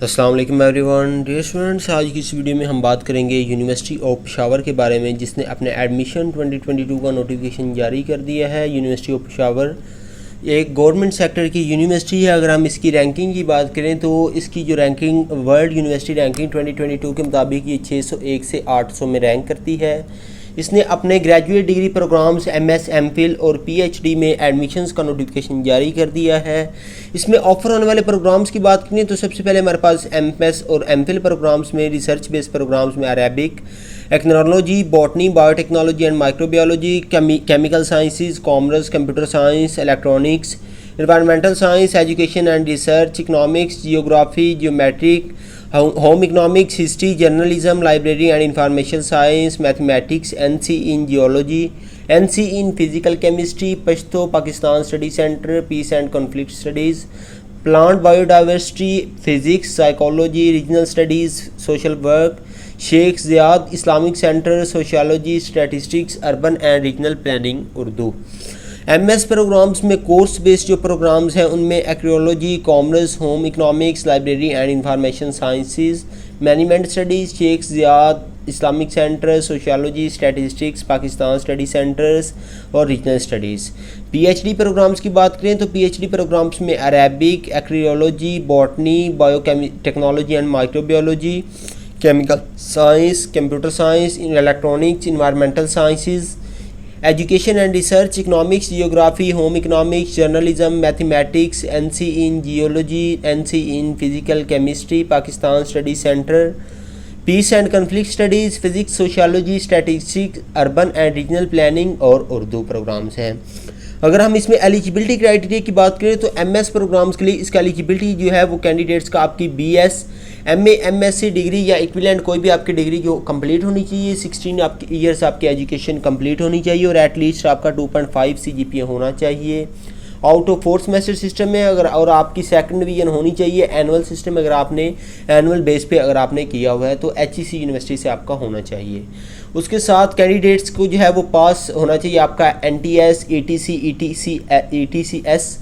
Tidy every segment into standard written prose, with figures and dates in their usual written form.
अस्सलाम वालेकुम everyone. Dear students, आज की इस वीडियो में हम बात करेंगे यूनिवर्सिटी ऑफ पेशावर के बारे में, जिसने अपने एडमिशन 2022 का नोटिफिकेशन जारी कर दिया है। यूनिवर्सिटी ऑफ पेशावर एक गवर्नमेंट सेक्टर की यूनिवर्सिटी है। अगर हम इसकी रैंकिंग की बात करें तो इसकी जो रैंकिंग वर्ल्ड यूनिवर्सिटी रैंकिंग 2022 के मुताबिक ये 601 से 800 में रैंक करती है। इसने अपने graduate degree programs MS, MPhil और PhD में एडमिशन्स का नोटिफिकेशन जारी कर दिया है। इसमें ऑफर होने वाले प्रोग्राम्स की बात करें तो सबसे पहले हमारे पास MS और MPhil प्रोग्राम्स में रिसर्च बेस्ड प्रोग्राम्स में Arabic, technology, botany, biotechnology and microbiology, chemical sciences, commerce, computer science, electronics, environmental science, education and research, economics, geography, geometric, home economics, history, journalism, library and information science, mathematics, NC in geology, NC in physical chemistry, Pashto Pakistan study centre, peace and conflict studies, plant biodiversity, physics, psychology, regional studies, social work, Sheikh Ziyad Islamic centre, sociology, statistics, urban and regional planning, Urdu. MS programmes में course based जो programmes हैं उनमें archaeology, commerce, home economics, library and information sciences, management studies, Sheikh Ziyad Islamic centre, sociology, statistics, Pakistan study centres और regional studies. PhD programmes की बात करें तो PhD programmes में Arabic, archaeology, botany, biotechnology and microbiology, chemical science, computer science, electronics, environmental sciences, education and research, economics, geography, home economics, journalism, mathematics, NC in geology, NC in physical chemistry, Pakistan study centre, peace and conflict studies, physics, sociology, statistics, urban and regional planning और Urdu programmes हैं। अगर हम इसमें eligibility criteria की बात करें तो MS programmes के लिए इसका एलिजिबिलिटी जो है वो कैंडिडेट्स का आपकी BS, MA, MSc डिग्री या इक्विवेलेंट कोई भी आपकी डिग्री जो कंप्लीट होनी चाहिए, 16 आपकी ईयर्स आपकी एजुकेशन कंप्लीट होनी चाहिए और एटलीस्ट आपका 2.5 CGPA होना चाहिए। आउट ऑफ 4 सेमेस्टर सिस्टम में अगर और आपकी सेकंड डिवीजन होनी चाहिए। एनुअल सिस्टम अगर आपने एनुअल बेस पे अगर आपने किया हुआ है तो HEC यूनिवर्सिटी से आपका होना चाहिए। उसके साथ कैंडिडेट्स को जो है वो पास होना चाहिए आपका NTS, ETC, ETCS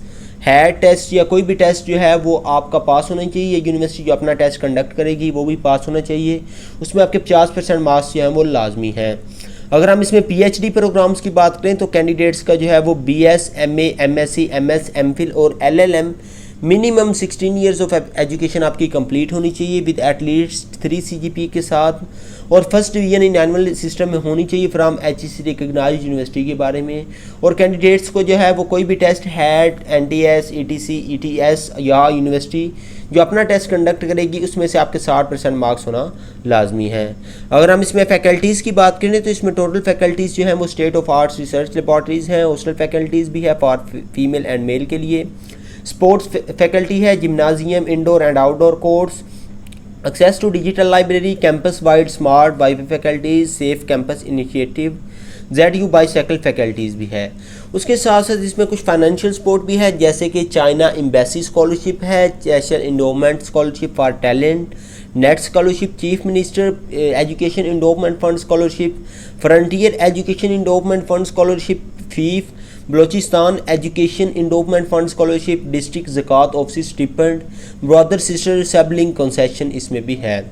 है टेस्ट या कोई भी टेस्ट जो है वो आपका पास होना चाहिए। यूनिवर्सिटी जो अपना टेस्ट कंडक्ट करेगी वो भी पास होना चाहिए। उसमें आपके 50% मार्क्स जो हैं वो लाजमी हैं। अगर हम इसमें PhD प्रोग्राम्स की बात करें तो कैंडिडेट्स का जो है वो BS, MA, MSc, MS, MPhil और LLM minimum 16 years of education आपकी कंप्लीट होनी चाहिए विद एटलीस्ट 3 CGPA के साथ और first division in annual system में होनी चाहिए फ्राम HEC रिकग्नाइज्ड यूनिवर्सिटी के बारे में। और कैंडिडेट्स को जो है वो कोई भी test HAT, NTS, ETC, ETS या यूनिवर्सिटी जो अपना टेस्ट कंडक्ट करेगी उसमें से आपके 60% मार्क्स होना लाजमी है। अगर हम इसमें फैकल्टीज़ की बात करें तो इसमें टोटल फैकल्टीज़ जो हैं वो state of arts research laboratories हैं, हॉस्टल फैकल्टीज़ भी है फॉर फीमेल एंड मेल के लिए, स्पोर्ट्स फैकल्टी है, gymnasium, indoor and outdoor course, access to digital library, campus wide smart wifi faculties, safe campus initiative, ZU bicycle faculties भी है। उसके साथ साथ इसमें कुछ फाइनेंशियल सपोर्ट भी है जैसे कि चाइना एम्बेसी स्कॉलरशिप है, special endowment scholarship for talent, net scholarship, chief minister education endowment fund scholarship, frontier education endowment fund scholarship, फीफ, Balochistan education endowment fund scholarship, district Zakat office stipend, brother sister sibling concession इसमें भी है।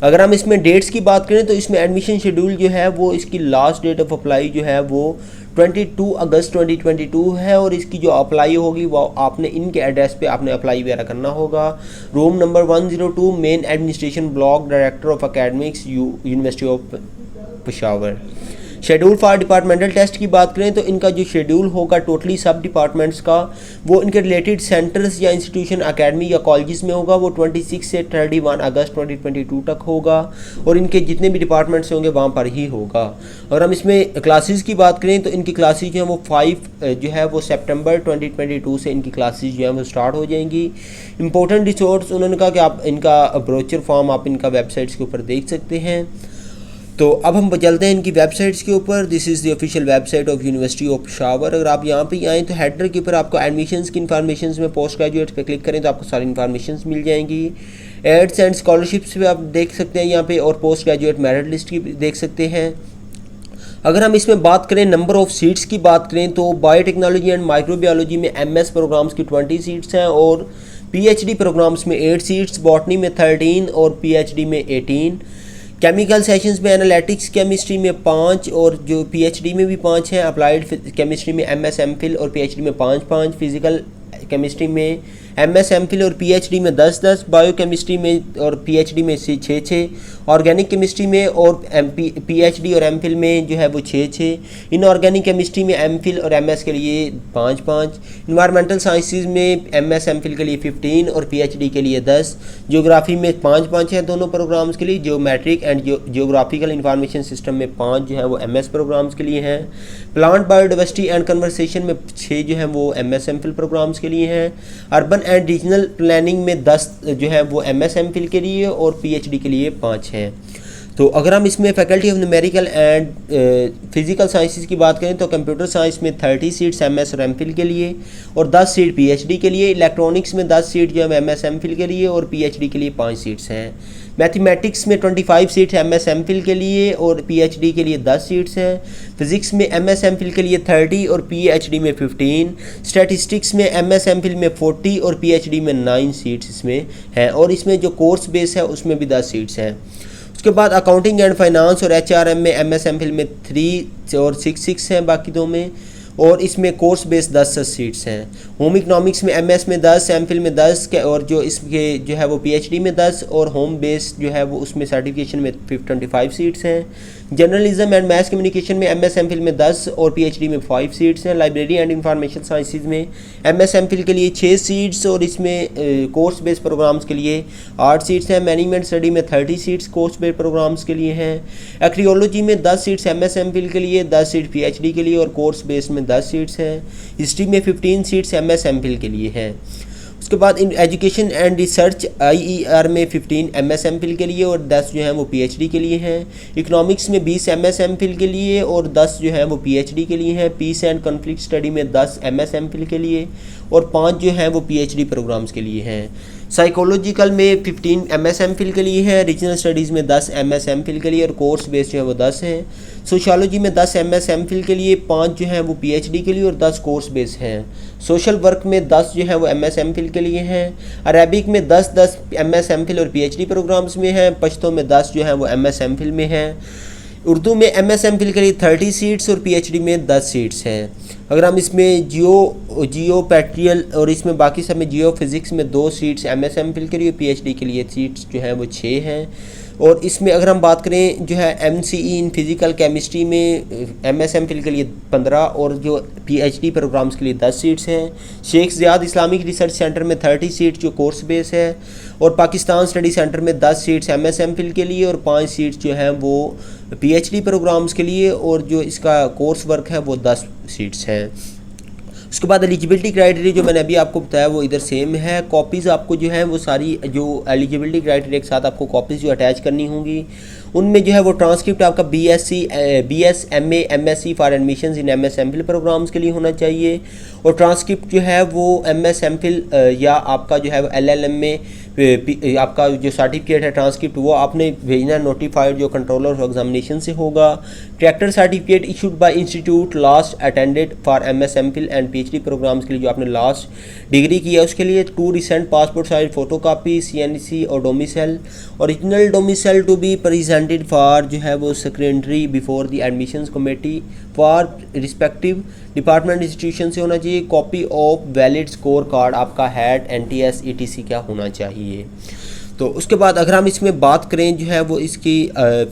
अगर हम इसमें dates की बात करें तो इसमें एडमिशन शेड्यूल जो है वो इसकी लास्ट डेट ऑफ अप्लाई जो है वो 22 अगस्त 2022 है और इसकी जो अप्लाई होगी वो आपने इनके एड्रेस पे आपने अप्लाई वगैरह करना होगा। Room number 102, main administration block, director of academics, university of Peshawar. Schedule for departmental test की बात करें तो इनका जो शेड्यूल होगा टोटली सब डिपार्टमेंट्स का वो इनके रिलेटेड सेंटर्स या इंस्टीट्यूशन अकेडमी या कॉलेजेस में होगा वो 26 से 31 अगस्त 2022 तक होगा और इनके जितने भी डिपार्टमेंट्स होंगे वहाँ पर ही होगा। और हम इसमें क्लासेस की बात करें तो इनकी क्लासेस जो हैं वो 5 जो है वो सितंबर 2022 से इनकी क्लासेस जो हैं वो स्टार्ट हो जाएंगी। इंपॉर्टेंट रिसोर्स उन्होंने कहा कि आप इनका ब्रोचर फॉर्म आप इनका वेबसाइट्स के ऊपर देख सकते हैं। तो अब हम चलते हैं इनकी वेबसाइट्स के ऊपर। This is the official website of university of Peshawar. अगर आप यहाँ पे आएँ तो हेडर के ऊपर आपको एडमिशन्स की इन्फॉर्मेशन में पोस्ट ग्रेजुएट्स पे क्लिक करें तो आपको सारी इन्फॉर्मेशन मिल जाएंगी। एड्स एंड स्कॉलरशिप्स पे आप देख सकते हैं यहाँ पे और पोस्ट ग्रेजुएट मेरिट लिस्ट की देख सकते हैं। अगर हम इसमें बात करें नंबर ऑफ़ सीट्स की बात करें तो बायोटेक्नोलॉजी एंड माइक्रोबायोलॉजी में MS प्रोग्राम्स की 20 सीट्स हैं और पीएचडी प्रोग्राम्स में 8 सीट्स, बॉटनी में 13 और पीएचडी में 18। केमिकल सेशंस में एनालिटिक्स केमिस्ट्री में 5 और जो पीएचडी में भी 5 हैं। अप्लाइड केमिस्ट्री में एमएस एमफिल और पीएचडी में 5-5। फिजिकल केमिस्ट्री में एमएस एमफिल और पीएचडी में 10-10। बायोकेमिस्ट्री में और पीएचडी में 6-6। ऑर्गेनिक केमिस्ट्री में और पीएचडी और एमफिल में जो है वो 6-6। इनऑर्गेनिक केमिस्ट्री में एमफिल और एमएस के लिए 5-5। इन्वायरमेंटल साइंसेज में एमएस एमफिल के लिए 15 और पीएचडी के लिए 10। ज्योग्राफी में 5-5 है दोनों प्रोग्राम्स के लिए। Geometric and geographical information system में 5 जो है वो एमएस प्रोग्राम्स के लिए हैं। प्लांट बायोडाइवर्सिटी एंड कन्वर्सेशन में 6 जो है वो एमएस एमफिल प्रोग्राम्स के लिए हैं। अर्बन एंड रीजनल प्लानिंग में 10 जो है वो एमएस एमफिल के लिए और पीएचडी के लिए 5 हैं। तो अगर हम इसमें faculty of numerical and physical sciences की बात करें तो कंप्यूटर साइंस में 30 सीट्स एमएस और एमफिल के लिए और 10 सीट पीएचडी के लिए। इलेक्ट्रॉनिक्स में 10 सीट जो है एमएस एमफिल के लिए और पीएचडी के लिए 5 सीट्स हैं। मैथमेटिक्स में 25 सीट्स एमएस एमफिल के लिए और पीएचडी के लिए 10 सीट्स हैं। फिजिक्स में एमएस एमफिल के लिए 30 और पीएचडी में 15। स्टैटिस्टिक्स में एमएस एमफिल में 40 और पीएचडी में 9 सीट्स इसमें हैं और इसमें जो कोर्स बेस है उसमें भी 10 सीट्स हैं। उसके बाद अकाउंटिंग एंड फाइनेंस और एचआरएम में एमएस एमफिल में 3 और 6 हैं बाकी दो में और इसमें कोर्स बेस 10 सीट्स हैं। होम इकोनॉमिक्स में एमएस में 10, एमफिल में 10 के और जो इसके जो है वो पीएचडी में 10 और होम बेस जो है वो उसमें सर्टिफिकेशन में 25 सीट्स हैं। जर्नलिज्म एंड मैथ कम्युनिकेशन में एमएस एमफिल में 10 और पीएचडी में 5 सीट्स हैं। लाइब्रेरी एंड इंफॉर्मेशन साइंसेज में एमएस एमफिल के लिए 6 सीट्स और इसमें कोर्स बेस्ड प्रोग्राम्स के लिए 8 सीट्स हैं। मैनेजमेंट स्टडी में 30 सीट्स कोर्स बेस्ड प्रोग्राम्स के लिए हैं। एक्रियोलॉजी में 10 सीट्स एमएस एमफिल के लिए, 10 सीट पीएचडी के लिए और कोर्स बेस्ड में 10 सीट्स हैं। हिस्ट्री में 15 सीट्स एमएस एमफिल के लिए हैं। उसके बाद इन एजुकेशन एंड रिसर्च आईईआर में 15 एमएस एमफिल के लिए और 10 जो हैं वो पीएचडी के लिए हैं। इकोनॉमिक्स में 20 एमएस एमफिल के लिए और 10 जो हैं वो पीएचडी के लिए हैं। पीस एंड कॉन्फ्लिक्ट स्टडी में 10 एमएस एमफिल के लिए और 5 जो हैं वो पीएचडी प्रोग्राम्स के लिए हैं। साइकोलॉजिकल में 15 एमएस एमफिल के लिए है। रीजनल स्टडीज़ में 10 एमएस एमफिल के लिए और कोर्स बेस जो है वो 10 हैं। सोशियोलॉजी में 10 एमएस एमफिल के लिए, 5 जो हैं वो पीएचडी के लिए और 10 कोर्स बेस हैं। सोशल वर्क में 10 जो है वो एमएस एमफिल के लिए हैं। अरेबिक में 10 एमएस एमफिल और पीएचडी प्रोग्राम्स में हैं। पश्तो में 10 जो है वो एमएस एमफिल में हैं। उर्दू में एमएस एमफिल के लिए 30 सीट्स और पीएचडी में 10 सीट्स हैं। अगर हम इसमें जियो पैट्रियल और इसमें बाकी सब में जियो फिज़िक्स में 2 सीट्स एमएस एमफिल के लिए, पीएचडी के लिए सीट्स जो हैं वो 6 हैं। और इसमें अगर हम बात करें जो है एमसीई इन फिज़िकल केमिस्ट्री में एमएस एमफिल के लिए 15 और जो पीएचडी प्रोग्राम्स के लिए 10 सीट्स हैं। Sheikh Ziyad Islamic research centre में 30 सीट्स जो कोर्स बेस है और पाकिस्तान स्टडी सेंटर में 10 सीट्स एमएस एमफिल के लिए और 5 सीट्स जो हैं वो पीएचडी प्रोग्राम्स के लिए और जो इसका कोर्स वर्क है वो 10 सीट्स हैं। उसके बाद एलिजिबिलिटी क्राइटेरिया जो मैंने अभी आपको बताया वो इधर सेम है। कॉपीज़ आपको जो है वो सारी जो एलिजिबिलिटी क्राइटेरिया के साथ आपको कॉपीज़ जो अटैच करनी होंगी उनमें जो है वो ट्रांसक्रिप्ट आपका BS MA MSc for admissions in MS MPhil programs के लिए होना चाहिए और ट्रांसक्रिप्ट जो है वो एमएस एमफिल या आपका जो है वो एलएलएम में आपका जो सर्टिफिकेट है ट्रांसक्रिप्ट वो आपने भेजना नोटिफाइड जो कंट्रोलर ऑफ एग्जामिनेशन से होगा। Character certificate issued by institute last attended for MS MPhil and PhD programs के लिए जो आपने लास्ट डिग्री की है उसके लिए 2 recent passport size photocopy CNC और domicile original domicile to be presented for जो है वो secretary before the admissions committee for respective department institution से होना चाहिए। Copy of valid score card आपका हैड एनटीएस ईटीसी क्या होना चाहिए। तो उसके बाद अगर हम इसमें बात करें जो है वो इसकी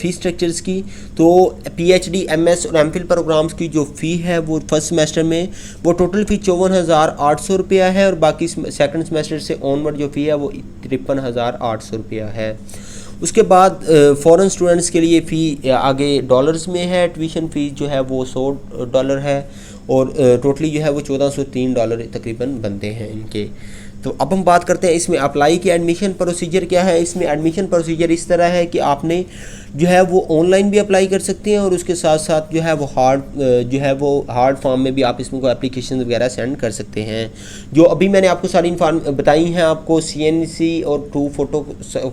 फ़ी स्ट्रक्चर्स की तो पीएचडी एमएस और एमफिल प्रोग्राम्स की जो फ़ी है वो फर्स्ट सेमेस्टर में वो टोटल फ़ी 54,800 रुपया है और बाकी सेकंड सेमेस्टर से ऑनवर्ड जो फ़ी है वो 53,800 रुपया है। उसके बाद फॉरेन स्टूडेंट्स के लिए फ़ी आगे डॉलर्स में है। ट्यूशन फ़ीस जो है वो $100 है और टोटली जो है वो $1403 तकरीबन बनते हैं इनके। तो अब हम बात करते हैं इसमें अप्लाई की एडमिशन प्रोसीजर क्या है। इसमें एडमिशन प्रोसीजर इस तरह है कि आपने जो है वो ऑनलाइन भी अप्लाई कर सकते हैं और उसके साथ साथ जो है वो हार्ड फॉर्म में भी आप इसमें को एप्लीकेशन वगैरह सेंड कर सकते हैं। जो अभी मैंने आपको सारी बताई हैं आपको सीएनसी और 2 फोटो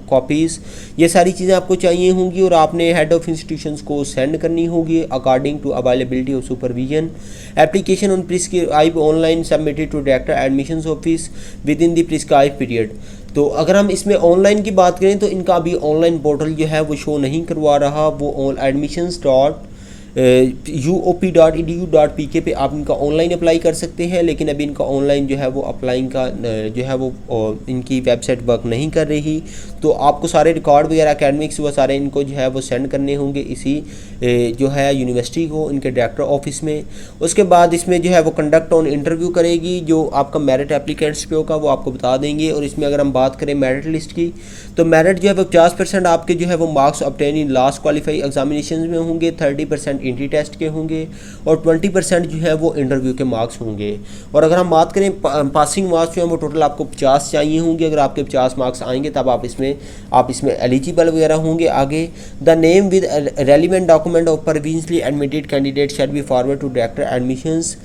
कॉपीज़ ये सारी चीज़ें आपको चाहिए होंगी और आपने हेड ऑफ इंस्टीट्यूशंस को सेंड करनी होगी according to availability of supervision. Application on prescribe online submitted to director admissions office with with in the prescribe period. तो अगर हम इसमें ऑनलाइन की बात करें तो इनका अभी ऑनलाइन पोर्टल जो है वो शो नहीं करवा रहा, वो admissions.uop.edu.pk पे आप इनका ऑनलाइन अप्लाई कर सकते हैं, लेकिन अभी इनका ऑनलाइन जो है वो अप्लाइंग का जो है वो इनकी वेबसाइट वर्क नहीं कर रही। तो आपको सारे रिकॉर्ड वगैरह एकेडमिक्स वो सारे इनको जो है वो सेंड करने होंगे इसी जो है यूनिवर्सिटी को, इनके डायरेक्टर ऑफिस में। उसके बाद इसमें जो है वो कंडक्ट ऑन इंटरव्यू करेगी, जो आपका मेरिट एप्लीकेंट्स पे होगा वो आपको बता देंगे। और इसमें अगर हम बात करें मेरिट लिस्ट की, तो मेरिट जो है वो 50% आपके जो है वो marks obtain in last qualify examination में होंगे, 30% एंट्री टेस्ट के होंगे और 20% जो है वो इंटरव्यू के मार्क्स होंगे। और अगर हम बात करें पासिंग मार्क्स जो है वो टोटल आपको 50 चाहिए होंगे। अगर आपके 50 मार्क्स आएंगे तब आप इसमें एलिजिबल वगैरह होंगे आगे। The name with relevant document of provisionally admitted candidate shall be forward to director admissions.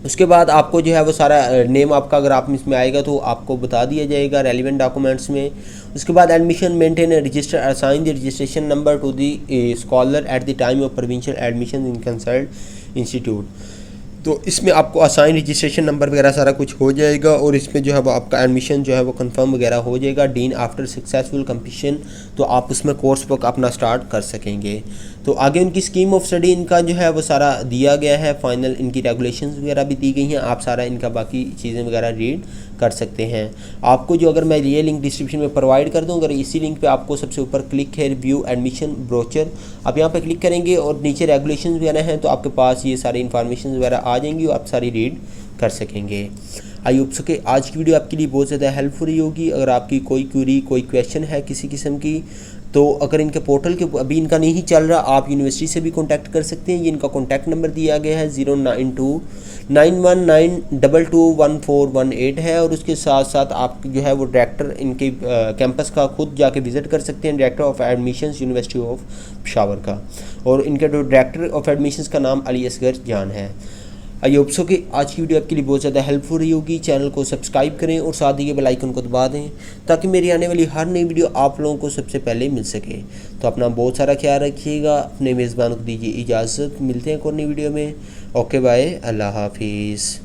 उसके बाद आपको जो है वो सारा नेम आपका अगर आप इसमें आएगा तो आपको बता दिया जाएगा रेलिवेंट डॉक्यूमेंट्स में। उसके बाद admission maintain register assign the registration number two the scholar at the time of provincial admission in concern institute. तो इसमें आपको असाइन रजिस्ट्रेशन नंबर वगैरह सारा कुछ हो जाएगा और इसमें जो है वो आपका एडमिशन जो है वो कंफर्म वगैरह हो जाएगा। डीन आफ्टर सक्सेसफुल कंप्लीशन, तो आप उसमें कोर्स वर्क अपना स्टार्ट कर सकेंगे। तो आगे उनकी स्कीम ऑफ स्टडी इनका जो है वो सारा दिया गया है, फाइनल इनकी रेगुलेशंस वगैरह भी दी गई हैं, आप सारा इनका बाकी चीज़ें वगैरह रीड कर सकते हैं। आपको जो अगर मैं ये लिंक डिस्क्रिप्शन में प्रोवाइड कर दूँ, अगर इसी लिंक पे आपको सबसे ऊपर क्लिक है व्यू एडमिशन ब्रोचर, आप यहाँ पे क्लिक करेंगे और नीचे रेगुलेशंस वगैरह हैं तो आपके पास ये सारी इन्फॉर्मेशन वगैरह आ जाएंगी और आप सारी रीड कर सकेंगे। आई होप सो कि आज की वीडियो आपके लिए बहुत ज़्यादा हेल्पफुल रही होगी। अगर आपकी कोई क्वेरी कोई क्वेश्चन है किसी किस्म की, तो अगर इनके पोर्टल के अभी इनका नहीं चल रहा, आप यूनिवर्सिटी से भी कांटेक्ट कर सकते हैं। ये इनका कांटेक्ट नंबर दिया गया है 09291921418 है। और उसके साथ साथ आप जो है वो डायरेक्टर इनके कैंपस का खुद जाके विज़िट कर सकते हैं, director of admissions university of Peshawar का। और इनके जो डायरेक्टर ऑफ एडमिशंस का नाम अली असगर जान है। आई होप सो कि आज की वीडियो आपके लिए बहुत ज़्यादा हेल्पफुल रही होगी। चैनल को सब्सक्राइब करें और साथ ही के बेल आइकन को दबा दें ताकि मेरी आने वाली हर नई वीडियो आप लोगों को सबसे पहले मिल सके। तो अपना बहुत सारा ख्याल रखिएगा, अपने मेज़बान को दीजिए इजाज़त। मिलते हैं एक और नई वीडियो में। ओके बाय, अल्लाह हाफिज़।